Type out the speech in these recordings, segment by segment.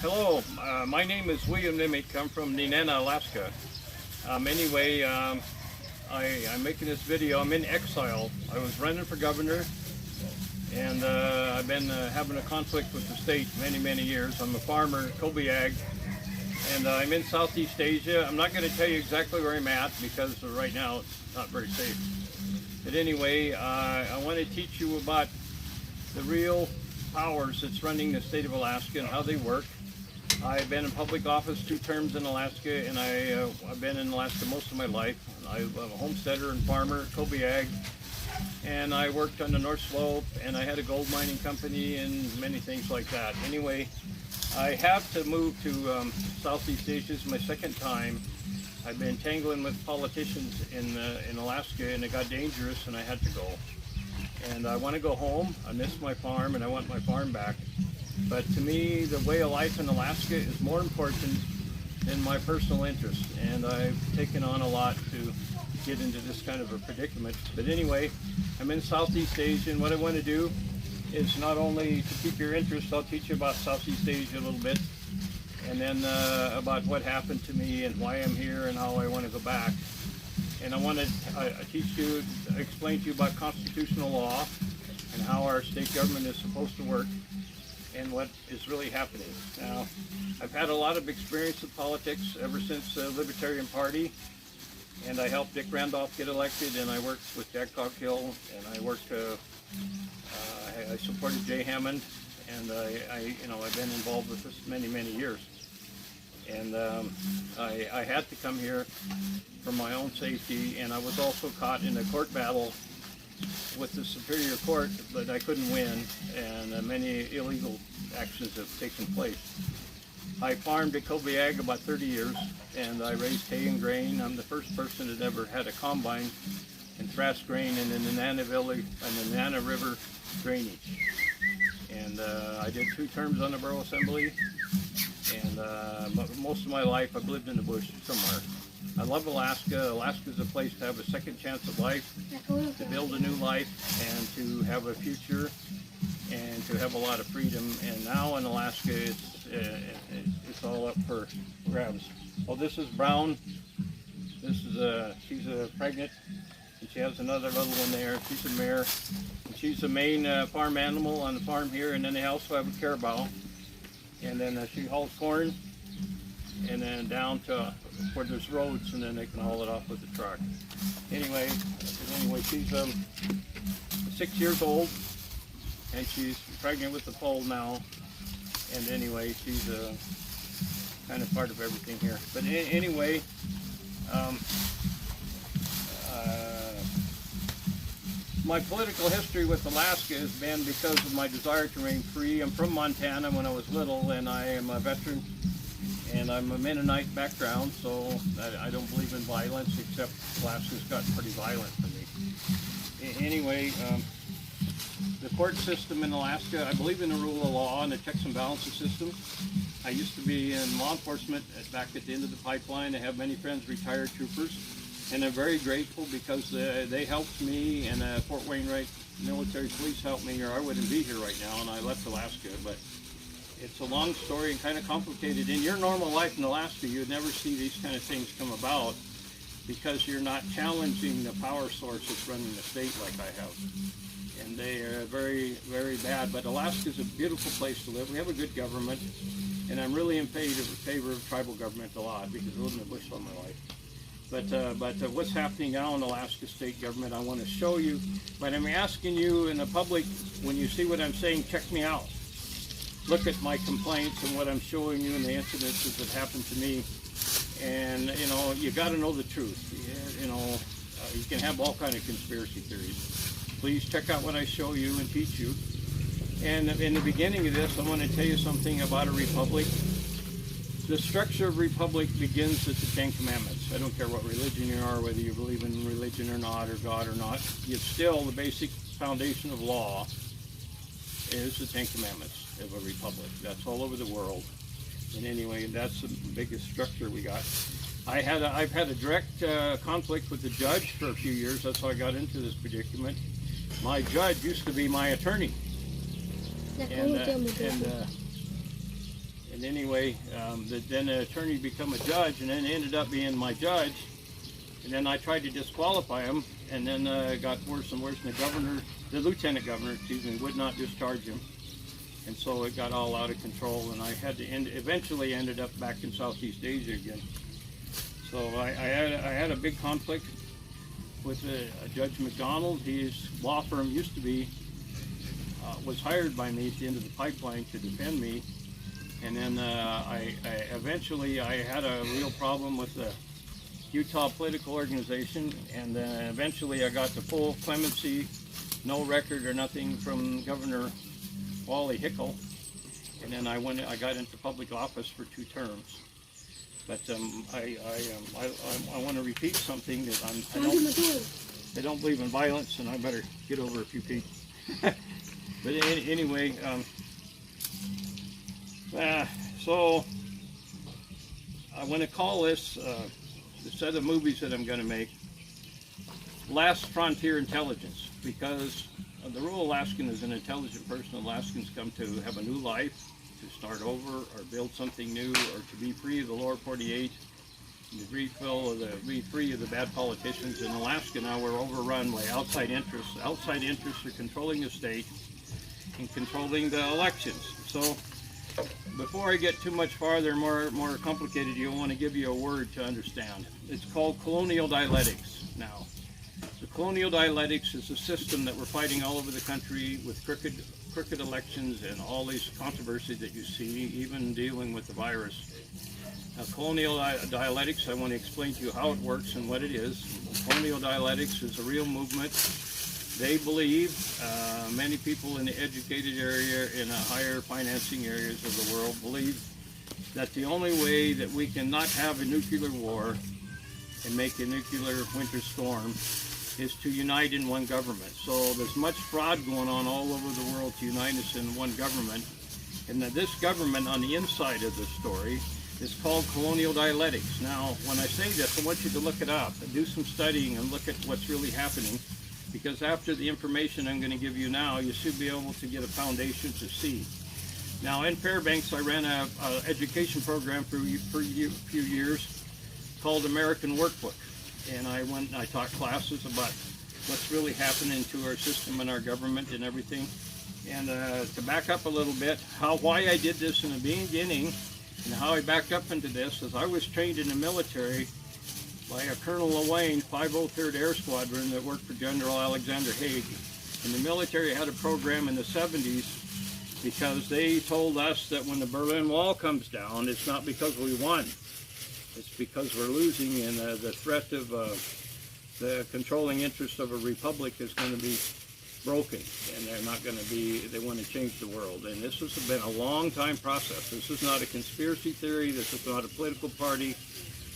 Hello, my name is William Nemec. I'm from Nenana, Alaska. Anyway, I'm making this video. I'm in exile. I was running for governor, and I've been having a conflict with the state many years. I'm a farmer, Kobe Ag, and I'm in Southeast Asia. I'm not going to tell you exactly where I'm at because right now it's not very safe. But anyway, I want to teach you about the real powers that's running the state of Alaska and how they work. I've been in public office 2 terms in Alaska, and I've been in Alaska most of my life. I'm a homesteader and farmer, Kobe Ag, and I worked on the North Slope, and I had a gold mining company and many things like that. Anyway, I have to move to Southeast Asia. It's my 2nd time. I've been tangling with politicians in Alaska, and it got dangerous, and I had to go. And I want to go home. I miss my farm, and I want my farm back. But to me, the way of life in Alaska is more important than my personal interest, and I've taken on a lot to get into this kind of a predicament. But anyway, I'm in Southeast Asia, and what I want to do is not only to keep your interest, I'll teach you about Southeast Asia a little bit, and then about what happened to me and why I'm here and how I want to go back. And I want to explain to you about constitutional law and how our state government is supposed to work and what is really happening. Now, I've had a lot of experience with politics ever since the Libertarian Party, and I helped Dick Randolph get elected, and I worked with Jack Cockhill, and I supported Jay Hammond, and I've been involved with this many years. And I had to come here for my own safety, and I was also caught in a court battle with the Superior Court, but I couldn't win, and many illegal actions have taken place. I farmed at Kobe Ag about 30 years, and I raised hay and grain. I'm the first person that ever had a combine and thrashed grain in the Nenana River drainage. And I did 2 terms on the Borough Assembly, and most of my life I've lived in the bush somewhere. I love Alaska. Alaska's a place to have a second chance of life, to build a new life, and to have a future, and to have a lot of freedom. And now in Alaska, it's all up for grabs. Well, this is Brown. This is she's pregnant, and she has another little one there. She's a mare, and she's the main farm animal on the farm here. And then they also have a carabao, and then she hauls corn, and then down to where there's roads, and then they can haul it off with the truck. Anyway, she's 6 years old, and she's pregnant with the foal now. And anyway, she's kind of part of everything here. But anyway, my political history with Alaska has been because of my desire to remain free. I'm from Montana when I was little, and I am a veteran. And I'm a Mennonite background, so I don't believe in violence, except Alaska's gotten pretty violent for me. Anyway, the court system in Alaska, I believe in the rule of law and the checks and balances system. I used to be in law enforcement back at the end of the pipeline. I have many friends, retired troopers, and I'm very grateful because they helped me, and Fort Wainwright military police helped me, or I wouldn't be here right now, and I left Alaska. But it's a long story and kind of complicated. In your normal life in Alaska, you would never see these kind of things come about because you're not challenging the power source that's running the state like I have. And they are very bad. But Alaska is a beautiful place to live. We have a good government, and I'm really in favor of tribal government a lot because I lived in the bush all my life. But what's happening now in Alaska state government, I want to show you. But I'm asking you in the public, when you see what I'm saying, check me out. Look at my complaints and what I'm showing you and the incidences that happened to me. And, you got to know the truth. You can have all kinds of conspiracy theories. Please check out what I show you and teach you. And in the beginning of this, I want to tell you something about a republic. The structure of republic begins with the 10 Commandments. I don't care what religion you are, whether you believe in religion or not, or God or not. It's still the basic foundation of law is the 10 Commandments of a republic. That's all over the world. And anyway, that's the biggest structure we got. I've had a direct conflict with the judge for a few years. That's how I got into this predicament. My judge used to be my attorney. And And anyway, then the attorney became a judge, and then ended up being my judge. And then I tried to disqualify him, and then it got worse and worse. And the lieutenant governor, excuse me, would not discharge him. And so it got all out of control, and I had to eventually ended up back in Southeast Asia again. So I had a big conflict with Judge McDonald. His law firm used to be, was hired by me at the end of the pipeline to defend me. And then eventually I had a real problem with the Utah political organization, and eventually I got the full clemency, no record or nothing from Governor Wally Hickel, and then I got into public office for 2 terms. But I want to repeat something that I don't believe in violence, and I better get over a few feet. But anyway, so I want to call this the set of movies that I'm going to make Last Frontier Intelligence, because the rural Alaskan is an intelligent person. Alaskans come to have a new life, to start over or build something new, or to be free of the lower 48, and to be free of the bad politicians. In Alaska now we're overrun by outside interests. Outside interests are controlling the state and controlling the elections. So before I get too much farther, more complicated, I want to give you a word to understand. It's called colonial dialectics now. The colonial dialectics is a system that we're fighting all over the country with crooked elections and all these controversies that you see, even dealing with the virus. Now, colonial dialectics, I want to explain to you how it works and what it is. Colonial dialectics is a real movement. They believe, many people in the educated area, in the higher financing areas of the world, believe that the only way that we can not have a nuclear war and make a nuclear winter storm is to unite in one government. So there's much fraud going on all over the world to unite us in one government. And that this government on the inside of the story is called colonial dialectics. Now, when I say this, I want you to look it up and do some studying and look at what's really happening, because after the information I'm going to give you now, you should be able to get a foundation to see. Now, in Fairbanks, I ran an education program for a few years called American Workbook. And I taught classes about what's really happening to our system and our government and everything. And to back up a little bit, why I did this in the beginning and how I backed up into this is I was trained in the military by a Colonel Lewayne, 503rd Air Squadron, that worked for General Alexander Haig. And the military had a program in the 70s because they told us that when the Berlin Wall comes down, it's not because we won. It's because we're losing, and the threat of the controlling interest of a republic is going to be broken, and they're not going to be, they want to change the world. And this has been a long time process. This is not a conspiracy theory. This is not a political party.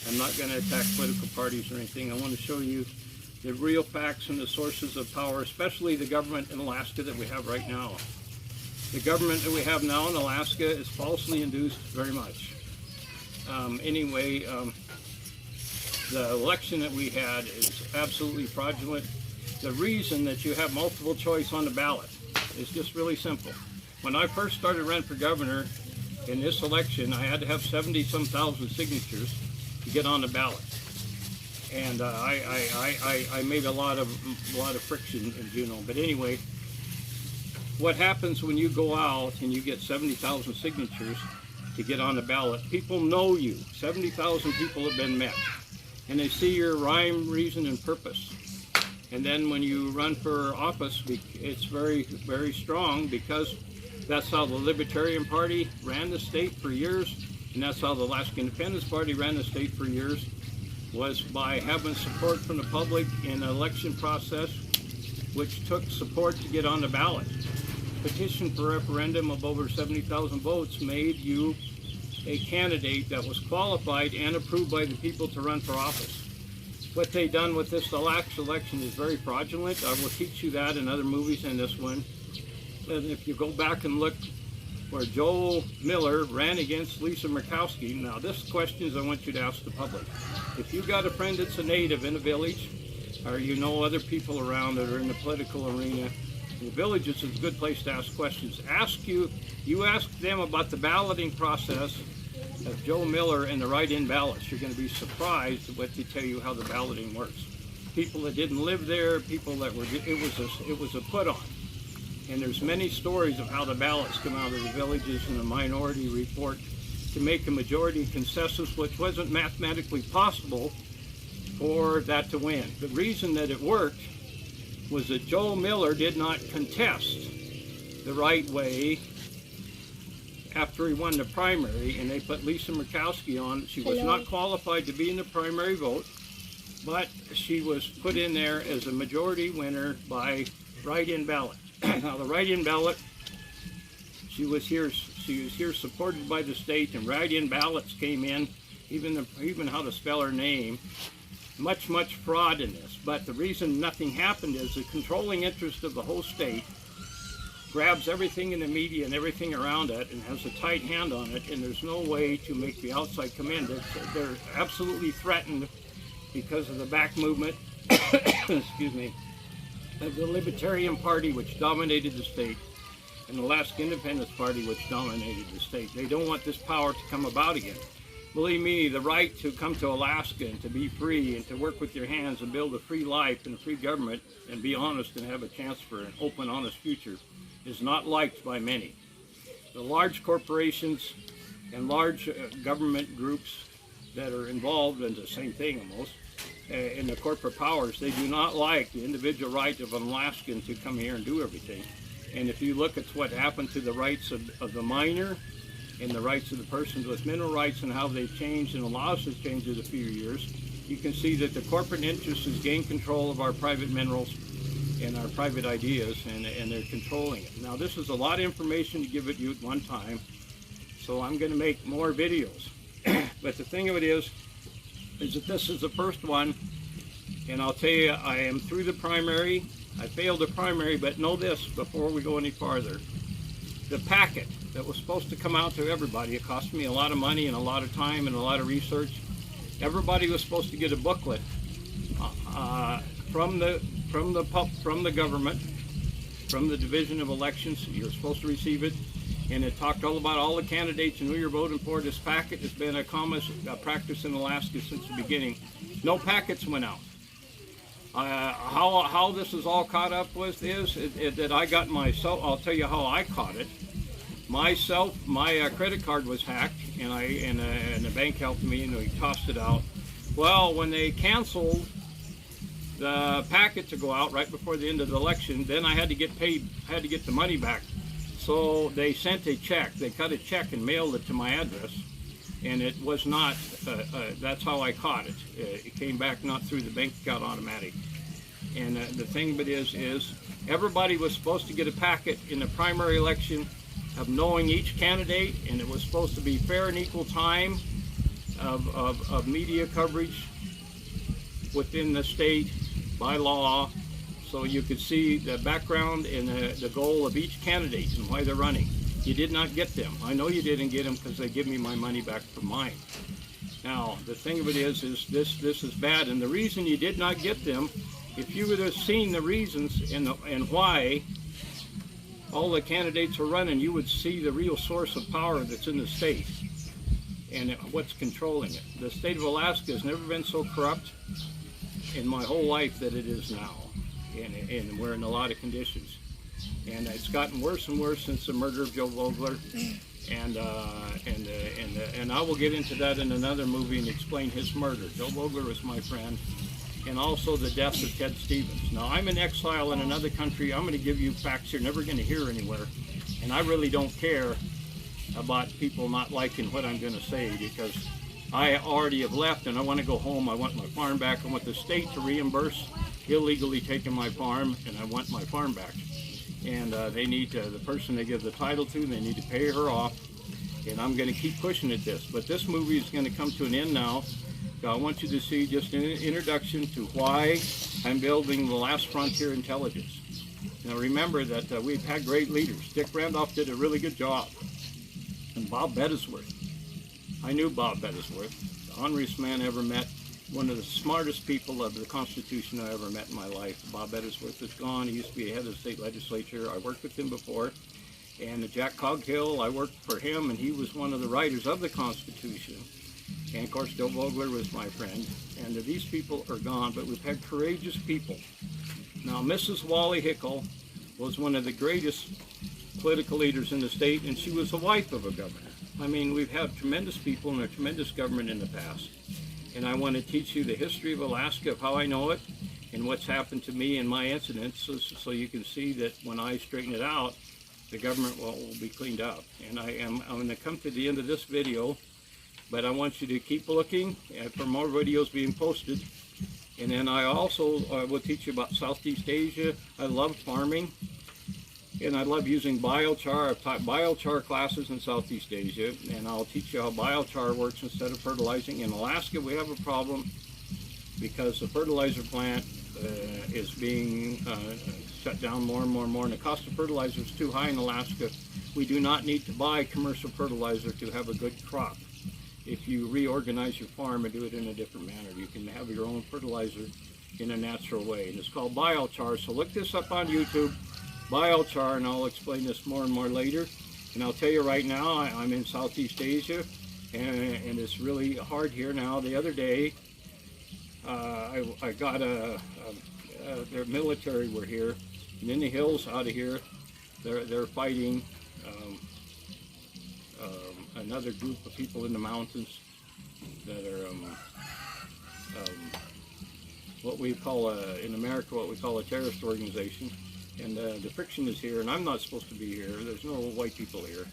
I'm not going to attack political parties or anything. I want to show you the real facts and the sources of power, especially the government in Alaska that we have right now. The government that we have now in Alaska is falsely induced very much. The election that we had is absolutely fraudulent. The reason that you have multiple choice on the ballot is just really simple. When I first started running for governor in this election, I had to have 70-some thousand signatures to get on the ballot, and I made a lot of friction in Juneau. But anyway, what happens when you go out and you get 70,000 signatures to get on the ballot? People know you. 70,000 people have been met, and they see your rhyme, reason, and purpose. And then when you run for office, it's very, very strong, because that's how the Libertarian Party ran the state for years, and that's how the Alaska Independence Party ran the state for years, was by having support from the public in an election process, which took support to get on the ballot. Petition for referendum of over 70,000 votes made you a candidate that was qualified and approved by the people to run for office. What they done with this election is very fraudulent. I will teach you that in other movies and this one. And if you go back and look where Joel Miller ran against Lisa Murkowski, now this questions I want you to ask the public. If you got a friend that's a native in a village, or you know other people around that are in the political arena, The villages is a good place to ask questions. You ask them about the balloting process of Joe Miller and the write-in ballots. You're going to be surprised at what they tell you how the balloting works. People that didn't live there, people that were, it was a put-on. And there's many stories of how the ballots come out of the villages in the minority report to make a majority consensus, which wasn't mathematically possible for that to win. The reason that it worked was that Joe Miller did not contest the right way after he won the primary, and they put Lisa Murkowski on. She was not qualified to be in the primary vote, but she was put in there as a majority winner by write-in ballot. Now the write-in ballot, she was here supported by the state, and write-in ballots came in, even how to spell her name. Much fraud in this, but the reason nothing happened is the controlling interest of the whole state grabs everything in the media and everything around it and has a tight hand on it, and there's no way to make the outside come in. They're absolutely threatened because of the back movement, excuse me, of the Libertarian Party, which dominated the state, and the Alaska Independence Party, which dominated the state. They don't want this power to come about again. Believe me, the right to come to Alaska and to be free and to work with your hands and build a free life and a free government and be honest and have a chance for an open, honest future is not liked by many. The large corporations and large government groups that are involved in the same thing almost, in the corporate powers, they do not like the individual right of an Alaskan to come here and do everything. And if you look at what happened to the rights of the miner and the rights of the persons with mineral rights and how they've changed and the laws have changed in a few years, you can see that the corporate interest has gained control of our private minerals and our private ideas, and they're controlling it. Now this is a lot of information to give it you at one time, so I'm going to make more videos. But the thing of it is that this is the first one, and I'll tell you, I am through the primary. I failed the primary, but know this before we go any farther. The packet that was supposed to come out to everybody, it cost me a lot of money and a lot of time and a lot of research. Everybody was supposed to get a booklet from the government, from the Division of Elections. You're supposed to receive it, and it talked all about all the candidates and who you're voting for. This packet has been a practice in Alaska since the beginning. No packets went out. How this is all caught up with is that I got myself. I'll tell you how I caught it. My credit card was hacked, and the bank helped me, and we tossed it out. Well, when they canceled the packet to go out right before the end of the election, then I had to get paid. I had to get the money back. So they sent a check. They cut a check and mailed it to my address, and it was not. That's how I caught it. It came back not through the bank account automatic. And the thing of it is everybody was supposed to get a packet in the primary election of knowing each candidate, and it was supposed to be fair and equal time of media coverage within the state by law, so you could see the background and the goal of each candidate and why they're running. You did not get them. I know you didn't get them because they give me my money back for mine. Now, the thing of it is this is bad, and the reason you did not get them, if you would have seen the reasons and why all the candidates are running, you would see the real source of power that's in the state and what's controlling it. The state of Alaska has never been so corrupt in my whole life that it is now, and we're in a lot of conditions. And it's gotten worse and worse since the murder of Joe Vogler, and I will get into that in another movie and explain his murder. Joe Vogler was my friend, and also the death of Ted Stevens. Now, I'm in exile in another country. I'm going to give you facts you're never going to hear anywhere, and I really don't care about people not liking what I'm going to say, because I already have left and I want to go home. I want my farm back. I want the state to reimburse illegally taking my farm, and I want my farm back. And they need to, the person they give the title to, they need to pay her off, and I'm going to keep pushing at this. But this movie is going to come to an end now. So I want you to see just an introduction to why I'm building the Last Frontier Intelligence. Now remember that we've had great leaders. Dick Randolph did a really good job. And Bob Bettisworth. I knew Bob Bettisworth, the honoriest man I ever met. one of the smartest people of the Constitution I ever met in my life. Bob Edisworth is gone. He used to be head of the state legislature. I worked with him before. And Jack Coghill, I worked for him, and he was one of the writers of the Constitution. And of course, Joe Vogler was my friend. And these people are gone, but we've had courageous people. Now, Mrs. Wally Hickel was one of the greatest political leaders in the state, and she was the wife of a governor. I mean, we've had tremendous people and a tremendous government in the past. And I want to teach you the history of Alaska, of how I know it, and what's happened to me and my incidents, so you can see that when I straighten it out, the government will be cleaned up. And I'm going to come to the end of this video, but I want you to keep looking for more videos being posted. And then I also will teach you about Southeast Asia. I love farming, and I love using biochar. I've taught biochar classes in Southeast Asia, and I'll teach you how biochar works instead of fertilizing. In Alaska, we have a problem because the fertilizer plant is being shut down more and more and more, and the cost of fertilizer is too high in Alaska. We do not need to buy commercial fertilizer to have a good crop. If you reorganize your farm and do it in a different manner, you can have your own fertilizer in a natural way. And it's called biochar. So look this up on YouTube, biochar, and I'll explain this more and more later. And I'll tell you right now, I'm in Southeast Asia, and it's really hard here now. The other day, I got their military were here, and in the hills out of here, they're fighting another group of people in the mountains that are what we call in America what we call a terrorist organization. And the friction is here, and I'm not supposed to be here. There's no white people here,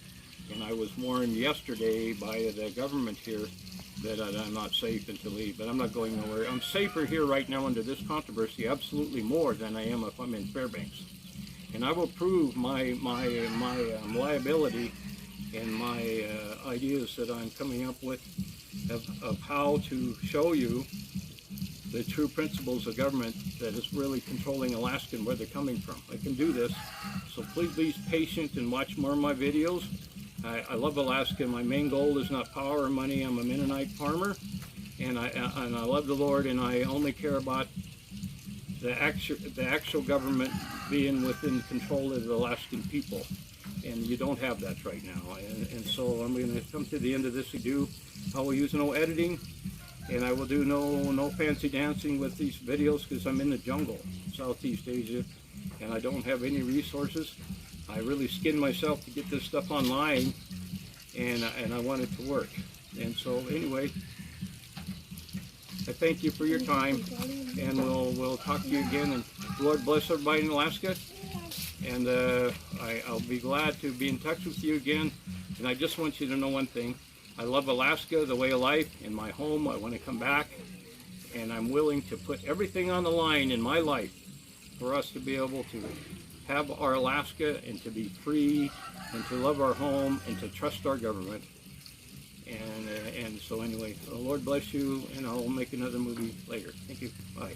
and I was warned yesterday by the government here that I'm not safe and to leave, but I'm not going nowhere. I'm safer here right now under this controversy, absolutely more than I am if I'm in Fairbanks. And I will prove my liability and my ideas that I'm coming up with of how to show you the true principles of government that is really controlling Alaska and where they're coming from. I can do this, so please be patient and watch more of my videos. I love Alaska. My main goal is not power or money. I'm a Mennonite farmer, and I love the Lord, and I only care about the actual government being within control of the Alaskan people. And you don't have that right now. And so I'm going to come to the end of this video. I will use no editing, and I will do no fancy dancing with these videos because I'm in the jungle, Southeast Asia, and I don't have any resources. I really skinned myself to get this stuff online, and I want it to work. And so anyway, I thank you for your time, and we'll talk to you again. And Lord bless everybody in Alaska. And I'll be glad to be in touch with you again. And I just want you to know one thing. I love Alaska, the way of life, and my home. I want to come back, and I'm willing to put everything on the line in my life for us to be able to have our Alaska and to be free and to love our home and to trust our government. And so anyway, the Lord bless you, and I'll make another movie later. Thank you. Bye.